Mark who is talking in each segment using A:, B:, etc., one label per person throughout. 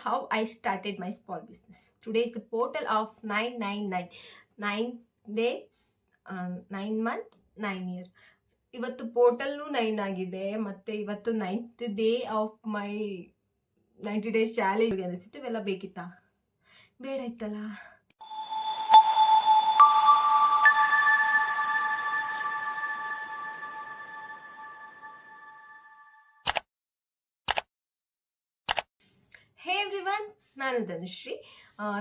A: how I started my small business. Today is the portal of 999, 9 day, 9 month, 9 year. ಇವತ್ತು ಪೋರ್ಟಲ್ನು 9 ಆಗಿದೆ, ಮತ್ತೆ ಇವತ್ತು 9th day of my 90 days challenge ಅನಿಸುತ್ತೆ. ಇವೆಲ್ಲ ಬೇಕಿತ್ತಾ? ಬೇಡ ಇತ್ತಲ್ಲ. ಹೇ ಎವ್ರಿವನ್, ನಾನು ಧನುಶ್ರೀ.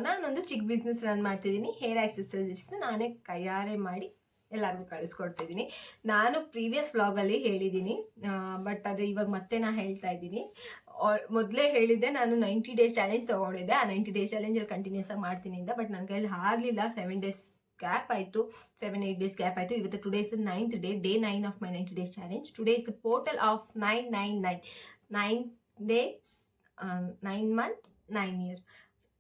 A: ನಾನೊಂದು ಚಿಕ್ಕ ಬಿಸ್ನೆಸ್ ರನ್ ಮಾಡ್ತಿದ್ದೀನಿ. ಹೇರ್ ಆಕ್ಸೆಸರೀಸ್ ನಾನೇ ಕೈಯಾರೆ ಮಾಡಿ ಎಲ್ಲರಿಗೂ ಕಳಿಸ್ಕೊಡ್ತಿದ್ದೀನಿ. ನಾನು ಪ್ರೀವಿಯಸ್ ವ್ಲಾಗಲ್ಲಿ ಹೇಳಿದ್ದೀನಿ, ಬಟ್ ಅದು ಇವಾಗ ಮತ್ತೆ ನಾನು ಹೇಳ್ತಾ ಇದ್ದೀನಿ. ಮೊದಲೇ ಹೇಳಿದ್ದೆ, ನಾನು 90 ಡೇಸ್ ಚಾಲೆಂಜ್ ತೊಗೊಂಡಿದ್ದೆ. ಆ 90 ಡೇಸ್ ಚಾಲೆಂಜಲ್ಲಿ ಕಂಟಿನ್ಯೂಸ್ ಆಗಿ ಮಾಡ್ತೀನಿ ಅಂತ. ಬಟ್ ನನ್ನ ಕೈಯಲ್ಲಿ ಆಗಲಿಲ್ಲ. 7 ಡೇಸ್ ಗ್ಯಾಪ್ ಆಯಿತು, 7-8 ಡೇಸ್ ಗ್ಯಾಪ್ ಆಯಿತು. ಇವತ್ತು today is the 9th day, day 9 of my 90 days challenge. Today is the portal of 999, 9 day, 9 month, 9 year.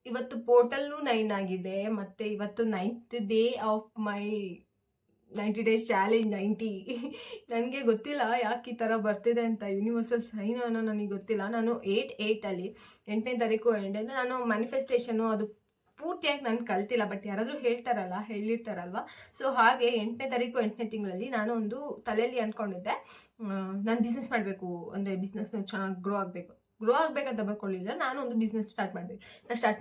A: ಇವತ್ತು ಪೋರ್ಟಲ್ನು 9 ಆಗಿದೆ, ಮತ್ತು ಇವತ್ತು 9th day of my 90 days challenge. 90 ನನಗೆ ಗೊತ್ತಿಲ್ಲ ಯಾಕೆ ಈ ಥರ ಬರ್ತಿದೆ ಅಂತ. ಯೂನಿವರ್ಸಲ್ ಸೈನ್ ಅನ್ನೋ ನನಗೆ ಗೊತ್ತಿಲ್ಲ. ನಾನು 8/8 8ನೇ ತಾರೀಕು ನಾನು ಮ್ಯಾನಿಫೆಸ್ಟೇಷನು ಅದು ಪೂರ್ತಿಯಾಗಿ ನಾನು ಕಲ್ತಿಲ್ಲ, ಬಟ್ ಯಾರಾದರೂ ಹೇಳಿರ್ತಾರಲ್ವ. ಸೊ ಹಾಗೆ 8ನೇ ತಾರೀಕು 8ನೇ ತಿಂಗಳಲ್ಲಿ ನಾನು ಒಂದು ತಲೆಯಲ್ಲಿ ಅಂದ್ಕೊಂಡಿದ್ದೆ, ನಾನು ಬಿಸ್ನೆಸ್ ಮಾಡಬೇಕು, ಅಂದರೆ ಬಿಸ್ನೆಸ್ನ ಚೆನ್ನಾಗಿ ಗ್ರೋ ಆಗಬೇಕಂತ ಬರ್ಕೊಳ್ಳಿಲ್ಲ. ನಾನು ಒಂದು ಬಿಸ್ನೆಸ್ ಸ್ಟಾರ್ಟ್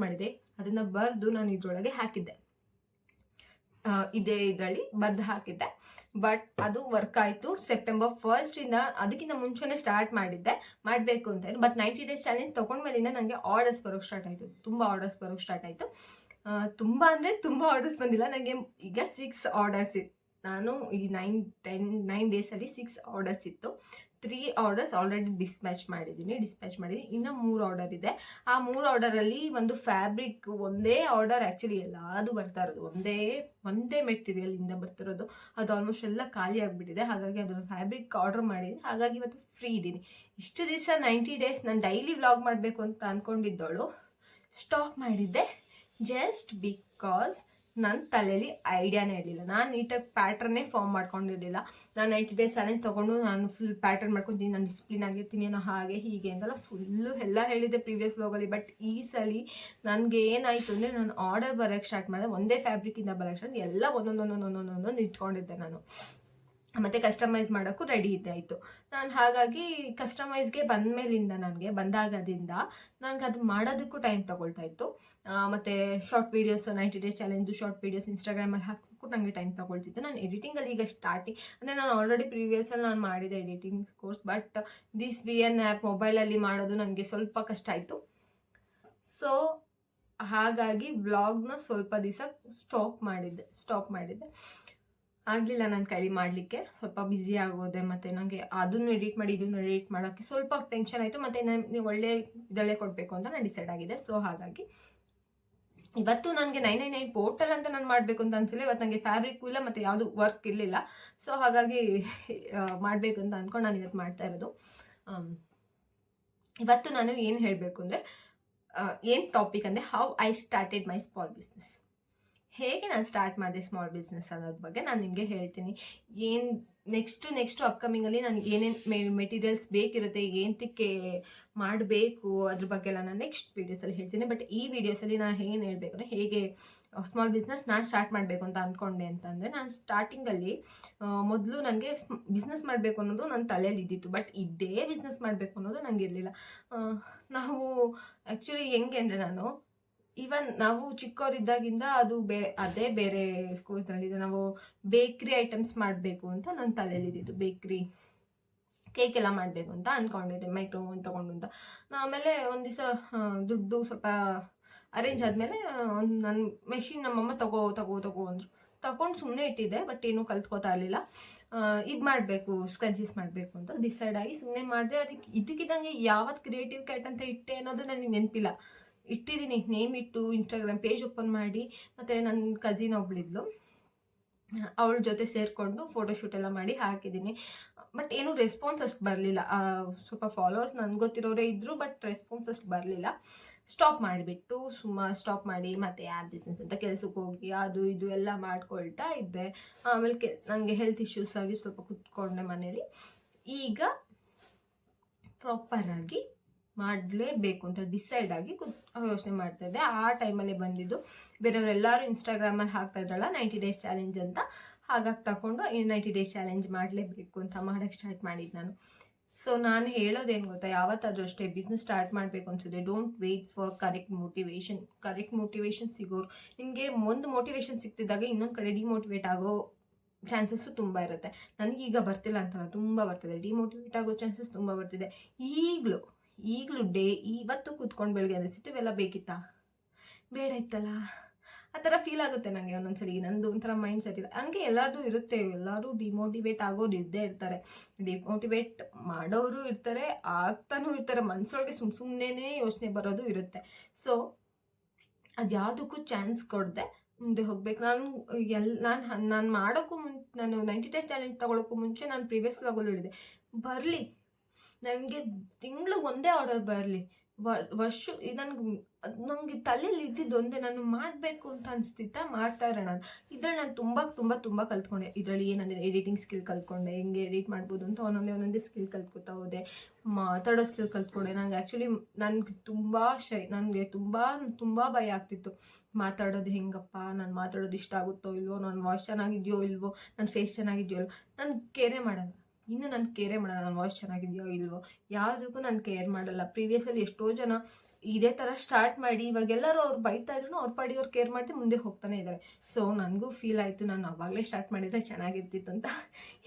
A: ಮಾಡಿದೆ. ಅದನ್ನು ಬರೆದು ನಾನು ಇದರೊಳಗೆ ಹಾಕಿದ್ದೆ, ಇದರಲ್ಲಿ ಬರೆದು ಹಾಕಿದ್ದೆ. ಬಟ್ ಅದು ವರ್ಕ್ ಆಯಿತು. ಸೆಪ್ಟೆಂಬರ್ 1 ಅದಕ್ಕಿಂತ ಮುಂಚೆನೇ ಸ್ಟಾರ್ಟ್ ಮಾಡಬೇಕು ಅಂತ. ಬಟ್ 90 ಡೇಸ್ ಚಾಲೆಂಜ್ ತೊಗೊಂಡ್ಮೇಲಿಂದ ನನಗೆ ಆರ್ಡರ್ಸ್ ಬರೋಕ್ಕೆ ಸ್ಟಾರ್ಟ್ ಆಯಿತು. ತುಂಬ ಆರ್ಡರ್ಸ್ ಬರೋಕ್ಕೆ ಸ್ಟಾರ್ಟ್ ಆಯಿತು. ತುಂಬ ಅಂದರೆ ತುಂಬ ಆರ್ಡರ್ಸ್ ಬಂದಿಲ್ಲ ನನಗೆ. ಈಗ 6 ಆರ್ಡರ್ಸ್ ಇತ್ತು. ನಾನು ಈ 9 ಡೇಸಲ್ಲಿ 6 ಆರ್ಡರ್ಸ್ ಇತ್ತು. 3 ಆರ್ಡರ್ಸ್ ಆಲ್ರೆಡಿ ಡಿಸ್ಪ್ಯಾಚ್ ಮಾಡಿದ್ದೀನಿ. ಇನ್ನೂ 3 ಆರ್ಡರ್ ಇದೆ. ಆ 3 ಆರ್ಡರಲ್ಲಿ ಒಂದು ಫ್ಯಾಬ್ರಿಕ್, ಒಂದೇ ಆರ್ಡರ್ ಆ್ಯಕ್ಚುಲಿ ಎಲ್ಲದು ಬರ್ತಾ ಇರೋದು, ಒಂದೇ ಮೆಟೀರಿಯಲಿಂದ ಬರ್ತಿರೋದು. ಅದು ಆಲ್ಮೋಸ್ಟ್ ಎಲ್ಲ ಖಾಲಿ ಆಗಿಬಿಟ್ಟಿದೆ. ಹಾಗಾಗಿ ಅದನ್ನು ಫ್ಯಾಬ್ರಿಕ್ ಆರ್ಡರ್ ಮಾಡಿದ್ದೀನಿ. ಹಾಗಾಗಿ ಇವತ್ತು ಫ್ರೀ ಇದ್ದೀನಿ. ಇಷ್ಟು ದಿವಸ 90 ಡೇಸ್ ನಾನು ಡೈಲಿ ವ್ಲಾಗ್ ಮಾಡಬೇಕು ಅಂತ ಅಂದ್ಕೊಂಡಿದ್ದವಳು ಸ್ಟಾಪ್ ಮಾಡಿದ್ದೆ, ಜಸ್ಟ್ ಬಿಕಾಸ್ ನನ್ನ ತಲೆಯಲ್ಲಿ ಐಡಿಯಾನೇ ಇರಲಿಲ್ಲ. ನಾನು ನೀಟಾಗಿ ಪ್ಯಾಟ್ರನ್ನೇ ಫಾರ್ಮ್ ಮಾಡ್ಕೊಂಡಿರಲಿಲ್ಲ. ನಾನು 90 ಡೇಸ್ ಚಾಲೆಂಜ್ ತೊಗೊಂಡು ನಾನು ಫುಲ್ ಪ್ಯಾಟರ್ನ್ ಮಾಡ್ಕೊತೀನಿ, ನಾನು ಡಿಸಿಪ್ಲಿನ್ ಆಗಿರ್ತೀನಿ ಅನ್ನೋ ಹಾಗೆ ಹೀಗೆ ಅಂತೆಲ್ಲ ಫುಲ್ಲು ಎಲ್ಲ ಹೇಳಿದ್ದೆ ಪ್ರೀವಿಯಸ್ ವ್ಲಾಗಲ್ಲಿ. ಬಟ್ ಈ ಸಲ ನನಗೆ ಏನಾಯಿತು ಅಂದರೆ, ನಾನು ಆರ್ಡರ್ ಬರೋಕ್ಕೆ ಸ್ಟಾರ್ಟ್ ಮಾಡಿದೆ. ಒಂದೇ ಫ್ಯಾಬ್ರಿಕಿಂದ ಬರೋಕ್ಕೆ ಸ್ಟಾರ್ಟ್, ಎಲ್ಲ ಒಂದೊಂದು ಇಟ್ಕೊಂಡಿದ್ದೆ ನಾನು. ಮತ್ತು ಕಸ್ಟಮೈಸ್ ಮಾಡೋಕ್ಕೂ ರೆಡಿ ಆಯಿತು ನಾನು. ಹಾಗಾಗಿ ಕಸ್ಟಮೈಸ್ಗೆ ಬಂದಾಗದಿಂದ ನನಗೆ ಅದು ಮಾಡೋದಕ್ಕೂ ಟೈಮ್ ತೊಗೊಳ್ತಾ ಇತ್ತು. ಮತ್ತು short videos, 90 days challenge short videos ಇನ್ಸ್ಟಾಗ್ರಾಮಲ್ಲಿ ಹಾಕೋಕ್ಕೂ ನನಗೆ ಟೈಮ್ ತೊಗೊಳ್ತಿತ್ತು. ನಾನು ಎಡಿಟಿಂಗಲ್ಲಿ ಈಗ ಸ್ಟಾರ್ಟಿಂಗ್ ಅಂದರೆ ನಾನು ಆಲ್ರೆಡಿ ಪ್ರೀವಿಯಸಲ್ಲಿ ನಾನು ಮಾಡಿದೆ editing course. But this VN app ಮೊಬೈಲಲ್ಲಿ ಮಾಡೋದು ನನಗೆ ಸ್ವಲ್ಪ ಕಷ್ಟ ಆಯಿತು. ಸೊ ಹಾಗಾಗಿ ವ್ಲಾಗ್ನ ಸ್ವಲ್ಪ ದಿವಸ ಸ್ಟಾಪ್ ಮಾಡಿದ್ದೆ. ಆಗಲಿಲ್ಲ ನನ್ನ ಕೈಲಿ ಮಾಡಲಿಕ್ಕೆ. ಸ್ವಲ್ಪ ಬ್ಯುಸಿ ಆಗೋದೆ, ಮತ್ತು ನನಗೆ ಅದನ್ನು ಎಡಿಟ್ ಮಾಡಿ ಇದನ್ನು ಎಡಿಟ್ ಮಾಡೋಕ್ಕೆ ಸ್ವಲ್ಪ ಟೆನ್ಷನ್ ಆಯಿತು. ಮತ್ತು ನಾನು ಒಳ್ಳೆ ಇದರಲ್ಲೇ ಕೊಡಬೇಕು ಅಂತ ನಾನು ಡಿಸೈಡ್ ಆಗಿದೆ. ಸೊ ಹಾಗಾಗಿ ಇವತ್ತು ನನಗೆ 999 ಪೋರ್ಟಲ್ ಅಂತ ನಾನು ಮಾಡಬೇಕು ಅಂತ ಅನಿಸಿಲ್ಲ. ಇವತ್ತು ನನಗೆ ಫ್ಯಾಬ್ರಿಕ್ಕು ಇಲ್ಲ ಮತ್ತು ಯಾವುದು ವರ್ಕ್ ಇರಲಿಲ್ಲ. ಸೊ ಹಾಗಾಗಿ ಮಾಡಬೇಕು ಅಂತ ಅಂದ್ಕೊಂಡು ನಾನು ಇವತ್ತು ಮಾಡ್ತಾ ಇರೋದು. ಇವತ್ತು ನಾನು ಏನು ಹೇಳಬೇಕು ಅಂದರೆ, ಏನು ಟಾಪಿಕ್ ಅಂದರೆ how I started my small business. ಹೇಗೆ ನಾನು ಸ್ಟಾರ್ಟ್ ಮಾಡಿದೆ ಸ್ಮಾಲ್ ಬಿಸ್ನೆಸ್ ಅನ್ನೋದ್ರ ಬಗ್ಗೆ ನಾನು ನಿಮಗೆ ಹೇಳ್ತೀನಿ. ಏನು ನೆಕ್ಸ್ಟು ಅಪ್ಕಮಿಂಗಲ್ಲಿ ನನಗೆ ಏನೇನು ಮೆಟೀರಿಯಲ್ಸ್ ಬೇಕಿರುತ್ತೆ, ಏನಕ್ಕೆ ಮಾಡಬೇಕು, ಅದ್ರ ಬಗ್ಗೆ ಎಲ್ಲ ನಾನು ನೆಕ್ಸ್ಟ್ ವೀಡಿಯೋಸಲ್ಲಿ ಹೇಳ್ತೀನಿ. ಬಟ್ ಈ ವಿಡಿಯೋಸಲ್ಲಿ ನಾನು ಏನು ಹೇಳಬೇಕು ಅಂದರೆ, ಹೇಗೆ ಸ್ಮಾಲ್ ಬಿಸ್ನೆಸ್ ನಾನು ಸ್ಟಾರ್ಟ್ ಮಾಡಬೇಕು ಅಂತ ಅಂದ್ಕೊಂಡೆ ಅಂತಂದರೆ, ನಾನು ಸ್ಟಾರ್ಟಿಂಗಲ್ಲಿ ಮೊದಲು ನನಗೆ ಬಿಸ್ನೆಸ್ ಮಾಡಬೇಕು ಅನ್ನೋದು ನನ್ನ ತಲೆಯಲ್ಲಿ ಇದ್ದಿತ್ತು. ಬಟ್ ಇದೇ ಬಿಸ್ನೆಸ್ ಮಾಡಬೇಕು ಅನ್ನೋದು ನನಗೆ ಇರಲಿಲ್ಲ. ನಾವು ಆ್ಯಕ್ಚುಲಿ ಹೆಂಗೆ ಅಂದರೆ, ನಾವು ಚಿಕ್ಕವರಿದ್ದಾಗಿಂದ ಬೇರೆ ಸ್ಕೂಲ್ಸ್ನಲ್ಲಿದೆ. ನಾವು ಬೇಕ್ರಿ ಐಟಮ್ಸ್ ಮಾಡಬೇಕು ಅಂತ ನನ್ನ ತಲೆಯಲ್ಲಿ ಇದ್ದಿದ್ದು. ಬೇಕ್ರಿ ಕೇಕ್ ಎಲ್ಲ ಮಾಡಬೇಕು ಅಂತ ಅಂದ್ಕೊಂಡಿದ್ದೆ, ಮೈಕ್ರೋ ಓವನ್ ತೊಗೊಂಡು ಅಂತ. ಆಮೇಲೆ ಒಂದು ದಿವಸ ದುಡ್ಡು ಸ್ವಲ್ಪ ಅರೇಂಜ್ ಆದಮೇಲೆ ನನ್ನ ಮೆಷಿನ್ ನಮ್ಮಮ್ಮ ತಗೋ ಅಂದರು. ತಗೊಂಡು ಸುಮ್ಮನೆ ಇಟ್ಟಿದ್ದೆ, ಬಟ್ ಏನೂ ಕಲ್ತ್ಕೋತಾ ಇರಲಿಲ್ಲ. ಇದು ಮಾಡಬೇಕು, ಸ್ಕ್ರಂಚೀಸ್ ಮಾಡಬೇಕು ಅಂತ ಡಿಸೈಡ್ ಆಗಿ ಸುಮ್ಮನೆ ಮಾಡಿದೆ. ಅದಕ್ಕೆ ಇದಕ್ಕಿದ್ದಂಗೆ ಯಾವತ್ತು ಕ್ರಿಯೇಟಿವ್ ಕ್ಯಾಟ್ ಅಂತ ಇಟ್ಟೆ ಅನ್ನೋದು ನನಗೆ ನೆನಪಿಲ್ಲ. ಇಟ್ಟಿದ್ದೀನಿ, ನೇಮ್ ಇಟ್ಟು ಇನ್ಸ್ಟಾಗ್ರಾಮ್ ಪೇಜ್ ಓಪನ್ ಮಾಡಿ, ಮತ್ತು ನನ್ನ ಕಸಿನ್ ಒಬ್ಳಿದ್ಲು, ಅವಳ ಜೊತೆ ಸೇರಿಕೊಂಡು ಫೋಟೋಶೂಟ್ ಎಲ್ಲ ಮಾಡಿ ಹಾಕಿದ್ದೀನಿ. ಬಟ್ ಏನೂ ರೆಸ್ಪಾನ್ಸ್ ಅಷ್ಟು ಬರಲಿಲ್ಲ. ಸ್ವಲ್ಪ ಫಾಲೋವರ್ಸ್ ನನಗೆ ಗೊತ್ತಿರೋರೇ ಇದ್ದರು, ಬಟ್ ರೆಸ್ಪಾನ್ಸ್ ಅಷ್ಟು ಬರಲಿಲ್ಲ. ಸ್ಟಾಪ್ ಮಾಡಿ ಮತ್ತು ಯಾರು ಬಿಸ್ನೆಸ್ ಅಂತ ಕೆಲಸಕ್ಕೆ ಹೋಗಿ ಅದು ಇದು ಎಲ್ಲ ಮಾಡ್ಕೊಳ್ತಾ ಇದ್ದೆ. ಆಮೇಲೆ ನನಗೆ ಹೆಲ್ತ್ ಇಶ್ಯೂಸ್ ಆಗಿ ಸ್ವಲ್ಪ ಕೂತ್ಕೊಂಡೆ ಮನೇಲಿ. ಈಗ ಪ್ರಾಪರಾಗಿ ಮಾಡಲೇಬೇಕು ಅಂತ ಡಿಸೈಡ್ ಆಗಿ ಯೋಚನೆ ಮಾಡ್ತಾ ಇದ್ದೆ. ಆ ಟೈಮಲ್ಲೇ ಬಂದಿದ್ದು ಬೇರೆಯವರೆಲ್ಲರೂ ಇನ್ಸ್ಟಾಗ್ರಾಮಲ್ಲಿ ಹಾಕ್ತಾ ಇದ್ರಲ್ಲ 90 ಡೇಸ್ ಚಾಲೆಂಜ್ ಅಂತ, ಹಾಗಾಗಿ ತಗೊಂಡು ಈ 90 ಡೇಸ್ ಚಾಲೆಂಜ್ ಮಾಡಲೇಬೇಕು ಅಂತ ಮಾಡೋಕ್ಕೆ ಸ್ಟಾರ್ಟ್ ಮಾಡಿದ್ದು ನಾನು. ಸೊ ನಾನು ಹೇಳೋದೇನು ಗೊತ್ತಾ, ಯಾವತ್ತಾದರೂ ಅಷ್ಟೇ ಬಿಸ್ನೆಸ್ ಸ್ಟಾರ್ಟ್ ಮಾಡಬೇಕು ಅನ್ಸಿದ್ರೆ don't wait for correct motivation ಸಿಗೋರು. ನಿಮಗೆ ಒಂದು ಮೋಟಿವೇಶನ್ ಸಿಗ್ತಿದ್ದಾಗ ಇನ್ನೊಂದು ಕಡೆ ಡಿಮೋಟಿವೇಟ್ ಆಗೋ ಚಾನ್ಸಸ್ಸು ತುಂಬ ಇರುತ್ತೆ. ನನಗೀಗ ಬರ್ತಿಲ್ಲ ಅಂತಲ್ಲ, ತುಂಬ ಬರ್ತಿದೆ, ಡಿಮೋಟಿವೇಟ್ ಆಗೋ ಚಾನ್ಸಸ್ ತುಂಬ ಬರ್ತಿದೆ. ಈಗಲೂ ಇವತ್ತು ಕೂತ್ಕೊಂಡು ಬೆಳಗ್ಗೆ ಅನಿಸುತ್ತೆ ಇವೆಲ್ಲ ಬೇಕಿತ್ತಾ, ಬೇಡ ಇತ್ತಲ್ಲ, ಆ ಥರ ಫೀಲ್ ಆಗುತ್ತೆ ನನಗೆ ಒಂದೊಂದ್ಸಲಿ. ನಂದು ಒಂಥರ ಮೈಂಡ್ ಸೆಟ್ ಇಲ್ಲ. ಹಂಗೆ ಎಲ್ಲರದು ಇರುತ್ತೆ, ಎಲ್ಲರೂ ಡಿಮೋಟಿವೇಟ್ ಆಗೋರು ಇದ್ದೇ ಇರ್ತಾರೆ, ಡಿಮೋಟಿವೇಟ್ ಮಾಡೋರು ಇರ್ತಾರೆ, ಆಗ್ತಾನೂ ಇರ್ತಾರೆ, ಮನಸ್ಸೊಳಗೆ ಸುಮ್ಮನೆ ಯೋಚನೆ ಬರೋದು ಇರುತ್ತೆ. ಸೊ ಅದು ಯಾವುದಕ್ಕೂ ಚಾನ್ಸ್ ಕೊಡದೆ ಮುಂದೆ ಹೋಗ್ಬೇಕು. ನಾನು ಮಾಡೋಕ್ಕೂ ನಾನು 90 ಡೇಸ್ ಚಾಲೆಂಜ್ ತೊಗೊಳಕ್ಕೂ ಮುಂಚೆ ನಾನು ಪ್ರೀವಿಯಸ್ ವ್ಲಾಗಲ್ಲೂ ಹೇಳಿದೆ, ಬರಲಿ ನನಗೆ ತಿಂಗ್ಳಿಗೆ ಒಂದೇ ಆರ್ಡರ್ ಬರಲಿ, ನನಗೆ ತಲೆಯಲ್ಲಿ ಇದ್ದಿದ್ದು ಒಂದೇ, ನಾನು ಮಾಡಬೇಕು ಅಂತ ಅನಿಸ್ತಿತ್ತ ಮಾಡ್ತಾ ಇರೋಣ. ಇದ್ರಲ್ಲಿ ನಾನು ತುಂಬ ಕಲ್ತ್ಕೊಂಡೆ. ಇದರಲ್ಲಿ ಏನಂದರೆ ಎಡಿಟಿಂಗ್ ಸ್ಕಿಲ್ ಕಲ್ತ್ಕೊಂಡೆ, ಹೆಂಗೆ ಎಡಿಟ್ ಮಾಡ್ಬೋದು ಅಂತ ಒಂದೊಂದೇ ಸ್ಕಿಲ್ ಕಲ್ತ್ಕೊತಾ ಹೋದೆ, ಮಾತಾಡೋ ಸ್ಕಿಲ್ ಕಲ್ತ್ಕೊಂಡೆ. ನನಗೆ ತುಂಬ ನನಗೆ ತುಂಬ ಭಯ ಆಗ್ತಿತ್ತು, ಮಾತಾಡೋದು ಹೆಂಗಪ್ಪ, ನಾನು ಮಾತಾಡೋದು ಇಷ್ಟ ಆಗುತ್ತೋ ಇಲ್ವೋ, ನನ್ನ ವಾಯ್ಸ್ ಚೆನ್ನಾಗಿದೆಯೋ ಇಲ್ವೋ, ನನ್ನ ಫೇಸ್ ಚೆನ್ನಾಗಿದೆಯೋ ಇಲ್ವೋ, ನಾನು ಕೇರೇ ಮಾಡಲ್ಲ. ನನ್ನ ವಾಯ್ಸ್ ಚೆನ್ನಾಗಿದೆಯೋ ಇಲ್ವೋ, ಯಾವುದಕ್ಕೂ ನಾನು ಕೇರ್ ಮಾಡಲ್ಲ. ಪ್ರೀವಿಯಸಲ್ಲಿ ಎಷ್ಟೋ ಜನ ಇದೇ ಥರ ಸ್ಟಾರ್ಟ್ ಮಾಡಿ ಇವಾಗೆಲ್ಲರೂ ಅವ್ರು ಬೈತಾ ಇದ್ರು, ಅವ್ರ ಪಾಡಿಗೆ ಅವ್ರು ಕೇರ್ ಮಾಡ್ತಿ ಮುಂದೆ ಹೋಗ್ತಾನೆ ಇದ್ದಾರೆ. ಸೊ ನನಗೂ ಫೀಲ್ ಆಯಿತು, ನಾನು ಅವಾಗಲೇ ಸ್ಟಾರ್ಟ್ ಮಾಡಿದರೆ ಚೆನ್ನಾಗಿರ್ತಿತ್ತು ಅಂತ.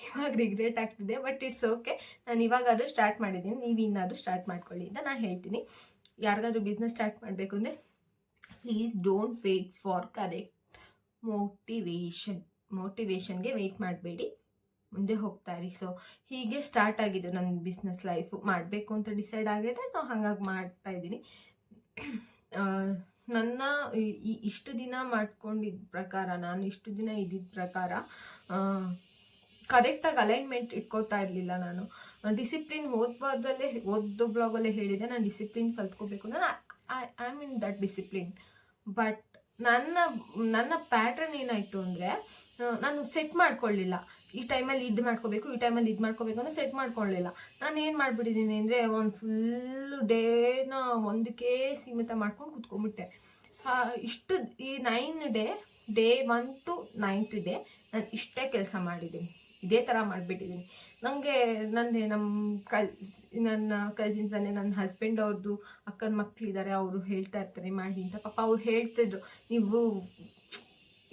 A: ಇವಾಗ ರಿಗ್ರೆಟ್ ಆಗ್ತಿದೆ, ಬಟ್ ಇಟ್ಸ್ ಓಕೆ. ನಾನು ಇವಾಗಾದರೂ ಸ್ಟಾರ್ಟ್ ಮಾಡಿದ್ದೀನಿ, ನೀವು ಇನ್ನಾದರೂ ಸ್ಟಾರ್ಟ್ ಮಾಡ್ಕೊಳ್ಳಿ ಅಂತ ನಾನು ಹೇಳ್ತೀನಿ. ಯಾರಿಗಾದ್ರೂ ಬಿಸ್ನೆಸ್ ಸ್ಟಾರ್ಟ್ ಮಾಡಬೇಕು ಅಂದರೆ please don't wait for correct ಮೋಟಿವೇಶನ್ಗೆ ವೆಯ್ಟ್ ಮಾಡಬೇಡಿ, ಮುಂದೆ ಹೋಗ್ತಾ ಇರಿ. ಸೊ ಹೀಗೆ ಸ್ಟಾರ್ಟ್ ಆಗಿದೆ ನನ್ನ ಬಿಸ್ನೆಸ್ ಲೈಫು. ಮಾಡಬೇಕು ಅಂತ ಡಿಸೈಡ್ ಆಗಿದೆ, ಸೊ ಹಾಗಾಗಿ ಮಾಡ್ತಾ ಇದ್ದೀನಿ. ನನ್ನ ಇಷ್ಟು ದಿನ ಮಾಡ್ಕೊಂಡಿದ್ದ ಪ್ರಕಾರ, ನಾನು ಇಷ್ಟು ದಿನ ಇದ್ದಿದ್ದ ಪ್ರಕಾರ ಕರೆಕ್ಟಾಗಿ ಅಲೈನ್ಮೆಂಟ್ ಇಟ್ಕೋತಾ ಇರಲಿಲ್ಲ. ನಾನು ಡಿಸಿಪ್ಲಿನ್ ಓದೋ ಬ್ಲಾಗಲ್ಲೇ ಹೇಳಿದೆ, ನಾನು ಡಿಸಿಪ್ಲಿನ್ ಕಲ್ತ್ಕೋಬೇಕು ಅಂದರೆ I am in that discipline. But ನನ್ನ ಪ್ಯಾಟ್ರನ್ ಏನಾಯಿತು ಅಂದರೆ, ನಾನು ಸೆಟ್ ಮಾಡ್ಕೊಳ್ಳಿಲ್ಲ. ಈ ಟೈಮಲ್ಲಿ ಇದು ಮಾಡ್ಕೋಬೇಕು, ಈ ಟೈಮಲ್ಲಿ ಇದು ಮಾಡ್ಕೋಬೇಕು ಅಂದರೆ ಸೆಟ್ ಮಾಡ್ಕೊಳ್ಳಿಲ್ಲ. ನಾನು ಏನು ಮಾಡಿಬಿಟ್ಟಿದ್ದೀನಿ ಅಂದರೆ, ಒಂದು ಫುಲ್ಲು ಡೇನ ಒಂದಕ್ಕೆ ಸೀಮಿತ ಮಾಡ್ಕೊಂಡು ಕೂತ್ಕೊಂಡ್ಬಿಟ್ಟೆ. ಇಷ್ಟು ಈ 9 ಡೇ 1 to 9th ಡೇ ನಾನು ಇಷ್ಟೇ ಕೆಲಸ ಮಾಡಿದ್ದೀನಿ, ಇದೇ ಥರ ಮಾಡಿಬಿಟ್ಟಿದ್ದೀನಿ. ನನಗೆ ನನ್ನ ಕಸಿನ್ಸ್ ಅಂದರೆ ನನ್ನ ಹಸ್ಬೆಂಡ್ ಅವ್ರದ್ದು ಅಕ್ಕನ ಮಕ್ಕಳಿದ್ದಾರೆ, ಅವರು ಹೇಳ್ತಾ ಇರ್ತಾರೆ ಮಾಡಿ ಅಂತ. ಪಾಪ ಅವ್ರು ಹೇಳ್ತಿದ್ರು, ನೀವು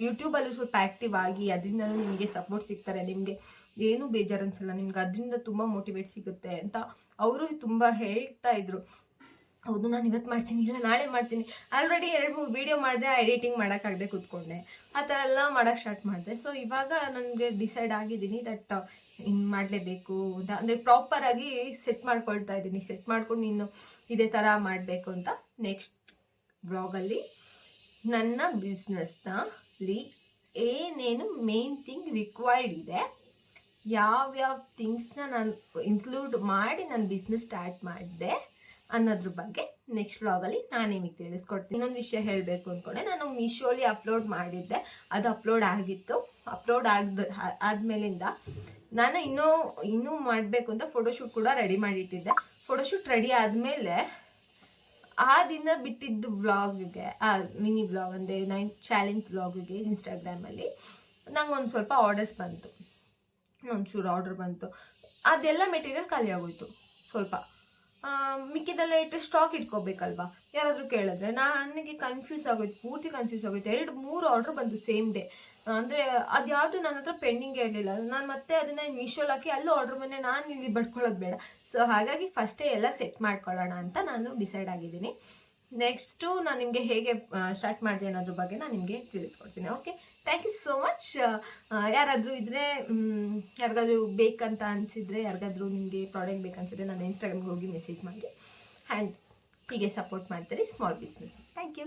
A: ಯೂಟ್ಯೂಬಲ್ಲೂ ಸ್ವಲ್ಪ ಆ್ಯಕ್ಟಿವ್ ಆಗಿ, ಅದರಿಂದ ನಿಮಗೆ ಸಪೋರ್ಟ್ ಸಿಗ್ತಾರೆ, ನಿಮಗೆ ಏನೂ ಬೇಜಾರು ಅನಿಸಲ್ಲ, ನಿಮ್ಗೆ ಅದರಿಂದ ತುಂಬ ಮೋಟಿವೇಟ್ ಸಿಗುತ್ತೆ ಅಂತ ಅವರು ತುಂಬ ಹೇಳ್ತಾ ಇದ್ರು. ಹೌದು, ನಾನು ಇವತ್ತು ಮಾಡ್ತೀನಿ, ಇಲ್ಲ ನಾಳೆ ಮಾಡ್ತೀನಿ. ಆಲ್ರೆಡಿ 2-3 ವೀಡಿಯೋ ಮಾಡಿದೆ, ಎಡಿಟಿಂಗ್ ಮಾಡೋಕ್ಕಾಗದೆ ಕೂತ್ಕೊಂಡೆ, ಆ ಥರ ಎಲ್ಲ ಮಾಡೋಕ್ಕೆ ಸ್ಟಾರ್ಟ್ ಮಾಡಿದೆ. ಸೊ ಇವಾಗ ನನಗೆ ಡಿಸೈಡ್ ಆಗಿದ್ದೀನಿ ದಟ್ ಇನ್ನು ಮಾಡಲೇಬೇಕು ಅಂತ, ಅಂದರೆ ಪ್ರಾಪರಾಗಿ ಸೆಟ್ ಮಾಡ್ಕೊಳ್ತಾ ಇದ್ದೀನಿ. ಸೆಟ್ ಮಾಡ್ಕೊಂಡು ಇನ್ನು ಇದೇ ಥರ ಮಾಡಬೇಕು ಅಂತ. ನೆಕ್ಸ್ಟ್ ಬ್ಲಾಗಲ್ಲಿ ನನ್ನ ಬಿಸ್ನೆಸ್ನಲ್ಲಿ ಏನೇನು ಮೇನ್ ಥಿಂಗ್ ರಿಕ್ವೈರ್ಡ್ ಇದೆ, ಯಾವ್ಯಾವ ಥಿಂಗ್ಸ್ನ ನಾನು ಇನ್ಕ್ಲೂಡ್ ಮಾಡಿ ನಾನು ಬಿಸ್ನೆಸ್ ಸ್ಟಾರ್ಟ್ ಮಾಡಿದೆ ಅನ್ನೋದ್ರ ಬಗ್ಗೆ ನೆಕ್ಸ್ಟ್ ವ್ಲಾಗಲ್ಲಿ ನಾನು ನಿಮಗೆ ತಿಳಿಸ್ಕೊಡ್ತೀನಿ. ಇನ್ನೊಂದು ವಿಷಯ ಹೇಳಬೇಕು ಅಂದ್ಕೊಂಡೆ, ನಾನು ಮೀಶೋಲಿ ಅಪ್ಲೋಡ್ ಮಾಡಿದ್ದೆ, ಅದು ಅಪ್ಲೋಡ್ ಆಗಿತ್ತು. ಅಪ್ಲೋಡ್ ಆದಮೇಲಿಂದ ನಾನು ಇನ್ನೂ ಮಾಡಬೇಕು ಅಂತ ಫೋಟೋಶೂಟ್ ಕೂಡ ರೆಡಿ ಮಾಡಿಟ್ಟಿದ್ದೆ. ಫೋಟೋಶೂಟ್ ರೆಡಿ ಆದಮೇಲೆ ಆ ದಿನ ಬಿಟ್ಟಿದ್ದು ವ್ಲಾಗ್ಗೆ, ಮಿನಿ ವ್ಲಾಗ್ ಅಂದರೆ 9 ಚಾಲೆಂಜ್ ವ್ಲಾಗಿಗೆ ಇನ್ಸ್ಟಾಗ್ರಾಮಲ್ಲಿ ನಂಗೆ ಒಂದು ಸ್ವಲ್ಪ ಆರ್ಡರ್ಸ್ ಬಂತು, ಒಂಚೂರು ಆರ್ಡರ್ ಬಂತು. ಅದೆಲ್ಲ ಮೆಟೀರಿಯಲ್ ಖಾಲಿ ಆಗೋಯ್ತು. ಸ್ವಲ್ಪ ಮಿಕ್ಕಿದೆಲ್ಲ ಇಟ್ಟರೆ ಸ್ಟಾಕ್ ಇಟ್ಕೋಬೇಕಲ್ವಾ, ಯಾರಾದರೂ ಕೇಳಿದ್ರೆ. ನನಗೆ ಕನ್ಫ್ಯೂಸ್ ಆಗೋಯ್ತು, ಪೂರ್ತಿ ಕನ್ಫ್ಯೂಸ್ ಆಗೋಯ್ತು. 2-3 ಆರ್ಡ್ರ್ ಬಂತು ಸೇಮ್ ಡೇ. ಅಂದರೆ ಅದು ಯಾವುದು ನನ್ನ ಹತ್ರ ಪೆಂಡಿಂಗೇ ಇರಲಿಲ್ಲ. ನಾನು ಮತ್ತೆ ಅದನ್ನು ಮೀಶೋಲ್ಲಿ ಹಾಕಿ ಅಲ್ಲೂ ಆರ್ಡ್ರ್ ಬಂದೆ, ನಾನು ಇಲ್ಲಿ ಬಡ್ಕೊಳ್ಳೋದು ಬೇಡ. ಸೊ ಹಾಗಾಗಿ ಫಸ್ಟೇ ಎಲ್ಲ ಸೆಟ್ ಮಾಡ್ಕೊಳ್ಳೋಣ ಅಂತ ನಾನು ಡಿಸೈಡ್ ಆಗಿದ್ದೀನಿ. ನೆಕ್ಸ್ಟು ನಾನು ನಿಮಗೆ ಹೇಗೆ ಸ್ಟಾರ್ಟ್ ಮಾಡಿದೆ ಅನ್ನೋದ್ರ ಬಗ್ಗೆ ನಾನು ನಿಮಗೆ ತಿಳಿಸ್ಕೊಡ್ತೀನಿ. Okay, thank you so much. ಯಾರಾದರೂ ಇದ್ದರೆ, ಯಾರಿಗಾದ್ರೂ ಬೇಕಂತ ಅನಿಸಿದರೆ, ಯಾರಿಗಾದ್ರೂ ನಿಮಗೆ ಪ್ರಾಡಕ್ಟ್ ಬೇಕನ್ಸಿದ್ರೆ ನಾನು ಇನ್ಸ್ಟಾಗ್ರಾಮ್ಗೆ ಹೋಗಿ ಮೆಸೇಜ್ ಮಾಡಿ. ಆ್ಯಂಡ್ ಹೀಗೆ ಸಪೋರ್ಟ್ ಮಾಡ್ತಾರೆ ಸ್ಮಾಲ್ ಬಿಸ್ನೆಸ್. Thank you.